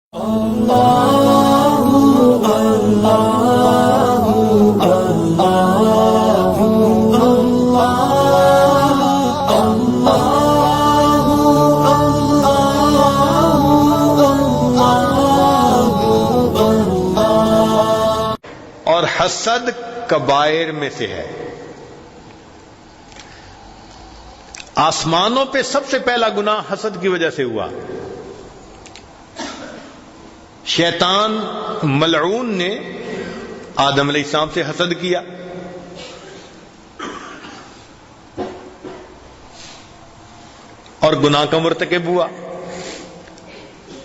اور حسد کبائر میں سے ہے۔ آسمانوں پہ سب سے پہلا گناہ حسد کی وجہ سے ہوا۔ شیطان ملعون نے آدم علیہ السلام سے حسد کیا، اور گناہ کا مرتکب ہوا۔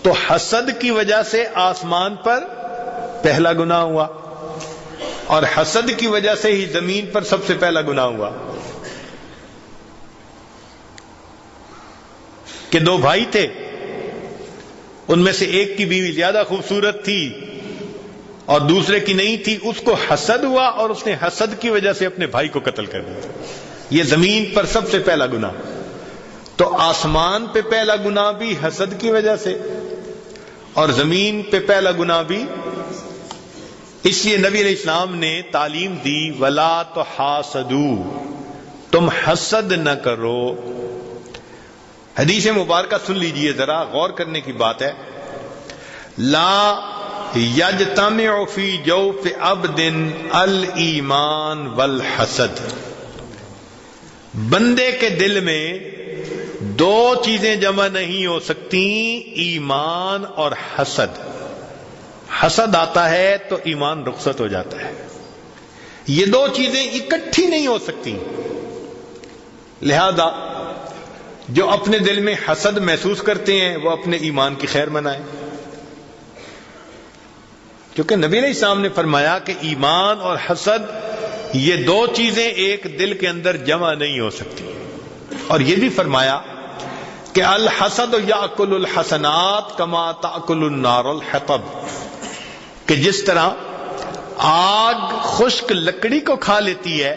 تو حسد کی وجہ سے آسمان پر پہلا گناہ ہوا، اور حسد کی وجہ سے ہی زمین پر سب سے پہلا گناہ ہوا کہ دو بھائی تھے، ان میں سے ایک کی بیوی زیادہ خوبصورت تھی اور دوسرے کی نہیں تھی، اس کو حسد ہوا اور اس نے حسد کی وجہ سے اپنے بھائی کو قتل کر دیا۔ یہ زمین پر سب سے پہلا گناہ۔ تو آسمان پہ پہلا گناہ بھی حسد کی وجہ سے، اور زمین پہ پہلا گناہ بھی۔ اس لیے نبی علیہ السلام نے تعلیم دی وَلَا تُحَاسَدُوا، تم حسد نہ کرو۔ حدیث مبارکہ سن لیجئے ذرا، غور کرنے کی بات ہے۔ لا یجتمع فی جوف عبد الایمان والحسد، بندے کے دل میں دو چیزیں جمع نہیں ہو سکتی، ایمان اور حسد۔ حسد آتا ہے تو ایمان رخصت ہو جاتا ہے، یہ دو چیزیں اکٹھی نہیں ہو سکتی۔ لہذا جو اپنے دل میں حسد محسوس کرتے ہیں وہ اپنے ایمان کی خیر منائیں، کیونکہ نبی علیہ السلام نے فرمایا کہ ایمان اور حسد یہ دو چیزیں ایک دل کے اندر جمع نہیں ہو سکتی۔ اور یہ بھی فرمایا کہ الحسد یاکل الحسنات کما تاکل النار الحطب، کہ جس طرح آگ خشک لکڑی کو کھا لیتی ہے،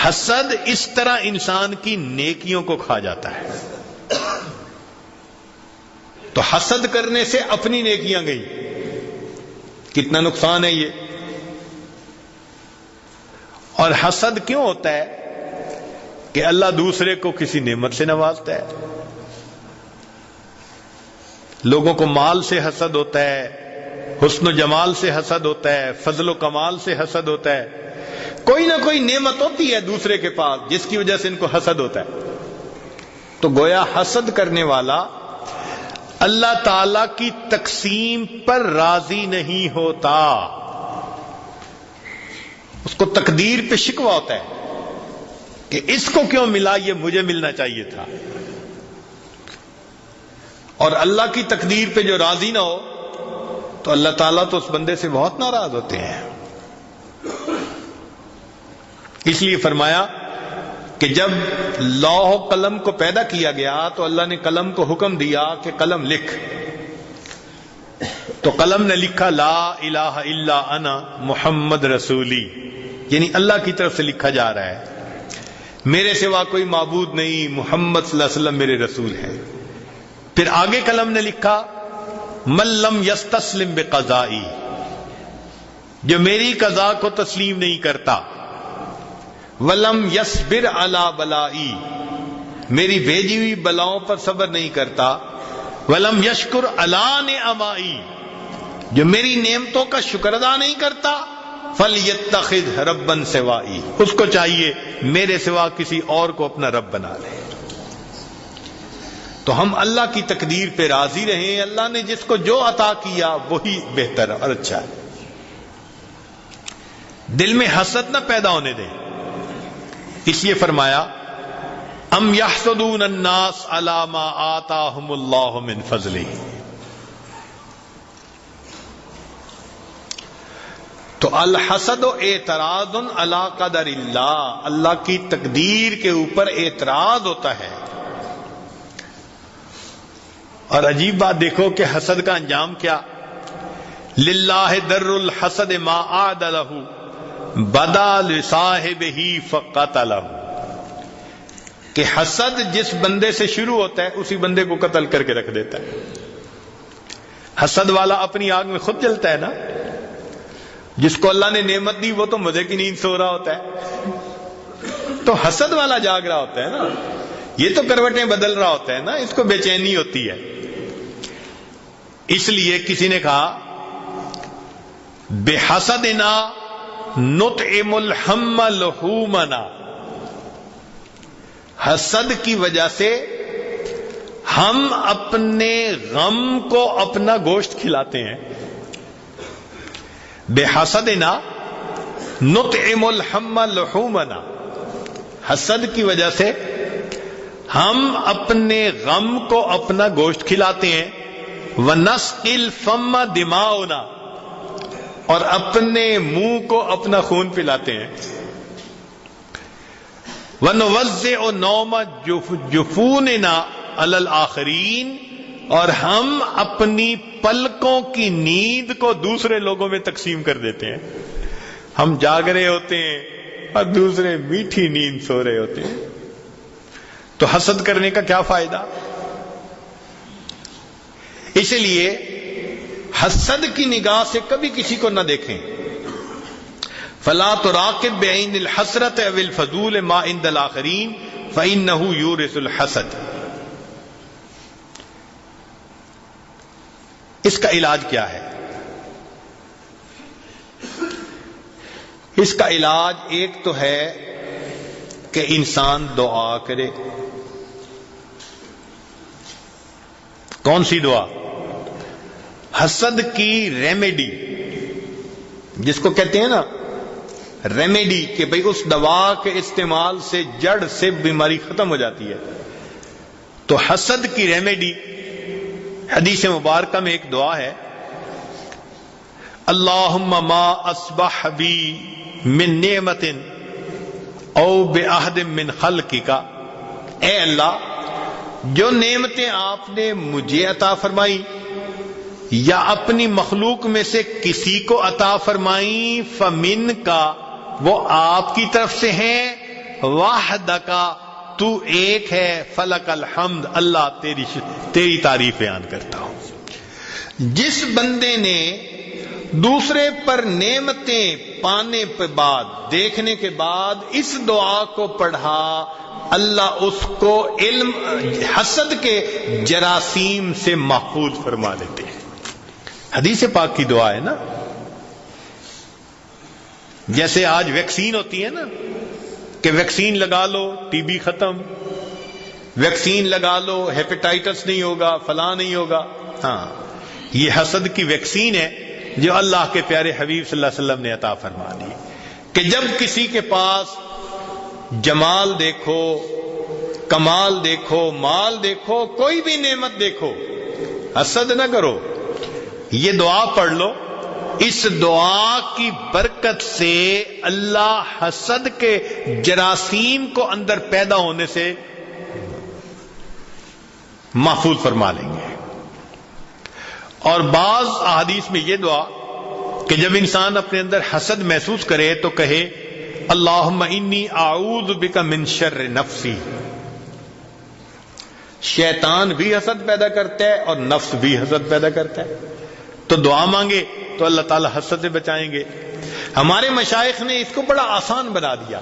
حسد اس طرح انسان کی نیکیوں کو کھا جاتا ہے۔ تو حسد کرنے سے اپنی نیکیاں گئی، کتنا نقصان ہے یہ۔ اور حسد کیوں ہوتا ہے؟ کہ اللہ دوسرے کو کسی نعمت سے نوازتا ہے۔ لوگوں کو مال سے حسد ہوتا ہے، حسن و جمال سے حسد ہوتا ہے، فضل و کمال سے حسد ہوتا ہے۔ کوئی نہ کوئی نعمت ہوتی ہے دوسرے کے پاس جس کی وجہ سے ان کو حسد ہوتا ہے۔ تو گویا حسد کرنے والا اللہ تعالی کی تقسیم پر راضی نہیں ہوتا، اس کو تقدیر پہ شکوہ ہوتا ہے کہ اس کو کیوں ملا، یہ مجھے ملنا چاہیے تھا۔ اور اللہ کی تقدیر پہ جو راضی نہ ہو تو اللہ تعالیٰ تو اس بندے سے بہت ناراض ہوتے ہیں۔ اس لیے فرمایا کہ جب لوح و قلم کو پیدا کیا گیا تو اللہ نے قلم کو حکم دیا کہ قلم لکھ، تو قلم نے لکھا لا الہ الا انا محمد رسولی، یعنی اللہ کی طرف سے لکھا جا رہا ہے میرے سوا کوئی معبود نہیں، محمد صلی اللہ علیہ وسلم میرے رسول ہیں۔ پھر آگے قلم نے لکھا من لم یستسلم بقضائی، جو میری قضا کو تسلیم نہیں کرتا، ولم یصبر علی بلائی، میری بھیجی ہوئی بلاؤں پر صبر نہیں کرتا، ولم یشکر علی نعمائی، جو میری نعمتوں کا شکر ادا نہیں کرتا، فلیتخذ ربا سوائی، اس کو چاہیے میرے سوا کسی اور کو اپنا رب بنا لے۔ تو ہم اللہ کی تقدیر پہ راضی رہیں، اللہ نے جس کو جو عطا کیا وہی بہتر اور اچھا ہے۔ دل میں حسد نہ پیدا ہونے دیں، اس لیے فرمایا ام یحسدون الناس علی ما آتاہم اللہ من فضلہ۔ تو الحسد اعتراض علی قدر اللہ، اللہ کی تقدیر کے اوپر اعتراض ہوتا ہے۔ اور عجیب بات دیکھو کہ حسد کا انجام کیا، للہ در الحسد ما عاد لہ بدا لصاحبہ فقتلہ، کہ حسد جس بندے سے شروع ہوتا ہے اسی بندے کو قتل کر کے رکھ دیتا ہے۔ حسد والا اپنی آگ میں خود جلتا ہے نا. جس کو اللہ نے نعمت دی وہ تو مزے کی نیند سو رہا ہوتا ہے، تو حسد والا جاگ رہا ہوتا ہے نا. یہ تو کروٹیں بدل رہا ہوتا ہے نا، اس کو بے چینی ہوتی ہے. اس لیے کسی نے کہا بحسدنا نطعم الحم لحومنا، حسد کی وجہ سے ہم اپنے غم کو اپنا گوشت کھلاتے ہیں. بحسدنا نطعم الحم لحومنا، حسد کی وجہ سے ہم اپنے غم کو اپنا گوشت کھلاتے ہیں. وَنَسْقِي الْفَمَّ دِمَاؤُنَا، اور اپنے منہ کو اپنا خون پلاتے ہیں. وَنُوَزِّعُ نَوْمَ جُفُونِنَا عَلَى الْآخَرِينَ، اور ہم اپنی پلکوں کی نیند کو دوسرے لوگوں میں تقسیم کر دیتے ہیں. ہم جاگ رہے ہوتے ہیں اور دوسرے میٹھی نیند سو رہے ہوتے ہیں. تو حسد کرنے کا کیا فائدہ؟ اس لیے حسد کی نگاہ سے کبھی کسی کو نہ دیکھیں. فلا تراقب بعین الحسرت او الفضول ما عند الاخرین فانه یورث الحسد. اس کا علاج کیا ہے؟ اس کا علاج ایک تو ہے کہ انسان دعا کرے. کون سی دعا؟ حسد کی ریمیڈی، جس کو کہتے ہیں نا ریمیڈی، کہ بھئی اس دوا کے استعمال سے جڑ سے بیماری ختم ہو جاتی ہے. تو حسد کی ریمیڈی حدیث مبارکہ میں ایک دعا ہے، اللہم ما اصبح بی من نعمت او بعہد من خلقک، اے اللہ جو نعمتیں آپ نے مجھے عطا فرمائی یا اپنی مخلوق میں سے کسی کو عطا فرمائی، فمن کا، وہ آپ کی طرف سے ہیں، وحدکا، تو ایک ہے، فلک الحمد، اللہ تیری تعریف بیان کرتا ہوں. جس بندے نے دوسرے پر نعمتیں پانے کے بعد، دیکھنے کے بعد اس دعا کو پڑھا، اللہ اس کو علم حسد کے جراثیم سے محفوظ فرما لیتے ہیں. حدیث پاک کی دعا ہے نا. جیسے آج ویکسین ہوتی ہے نا، کہ ویکسین لگا لو ٹی بی ختم، ویکسین لگا لو ہیپیٹائٹس نہیں ہوگا، فلاں نہیں ہوگا. ہاں، یہ حسد کی ویکسین ہے جو اللہ کے پیارے حبیب صلی اللہ علیہ وسلم نے عطا فرما دی، کہ جب کسی کے پاس جمال دیکھو، کمال دیکھو، مال دیکھو، کوئی بھی نعمت دیکھو، حسد نہ کرو، یہ دعا پڑھ لو. اس دعا کی برکت سے اللہ حسد کے جراثیم کو اندر پیدا ہونے سے محفوظ فرما لیں گے. اور بعض احادیث میں یہ دعا کہ جب انسان اپنے اندر حسد محسوس کرے تو کہے اللہم انی اعوذ بک من شر نفسی. شیطان بھی حسد پیدا کرتا ہے اور نفس بھی حسد پیدا کرتا ہے. تو دعا مانگے تو اللہ تعالی حسد سے بچائیں گے. ہمارے مشائخ نے اس کو بڑا آسان بنا دیا.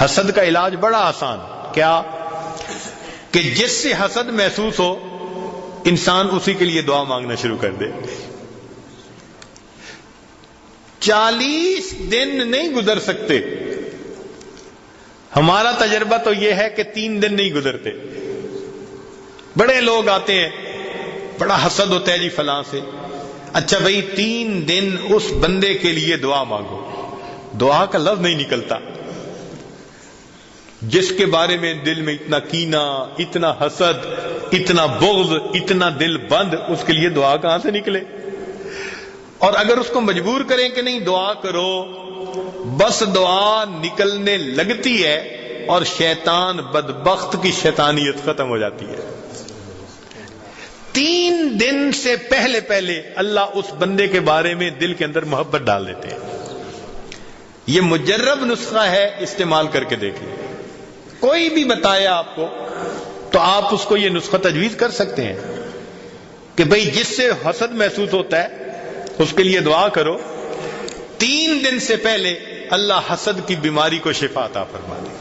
حسد کا علاج بڑا آسان. کیا؟ کہ جس سے حسد محسوس ہو انسان اسی کے لیے دعا مانگنا شروع کر دے. 40 دن نہیں گزر سکتے. ہمارا تجربہ تو یہ ہے کہ 3 دن نہیں گزرتے. بڑے لوگ آتے ہیں، بڑا حسد ہوتا ہے جی فلاں سے. اچھا بھائی 3 دن اس بندے کے لیے دعا مانگو، دعا کا لفظ نہیں نکلتا. جس کے بارے میں دل میں اتنا کینہ، اتنا حسد، اتنا بغض، اتنا دل بند، اس کے لیے دعا کہاں سے نکلے؟ اور اگر اس کو مجبور کریں کہ نہیں دعا کرو، بس دعا نکلنے لگتی ہے اور شیطان بدبخت کی شیطانیت ختم ہو جاتی ہے. 3 دن سے پہلے پہلے اللہ اس بندے کے بارے میں دل کے اندر محبت ڈال دیتے ہیں. یہ مجرب نسخہ ہے، استعمال کر کے دیکھیں. کوئی بھی بتایا آپ کو تو آپ اس کو یہ نسخہ تجویز کر سکتے ہیں کہ بھئی جس سے حسد محسوس ہوتا ہے اس کے لیے دعا کرو، 3 دن سے پہلے اللہ حسد کی بیماری کو شفا عطا فرما دے۔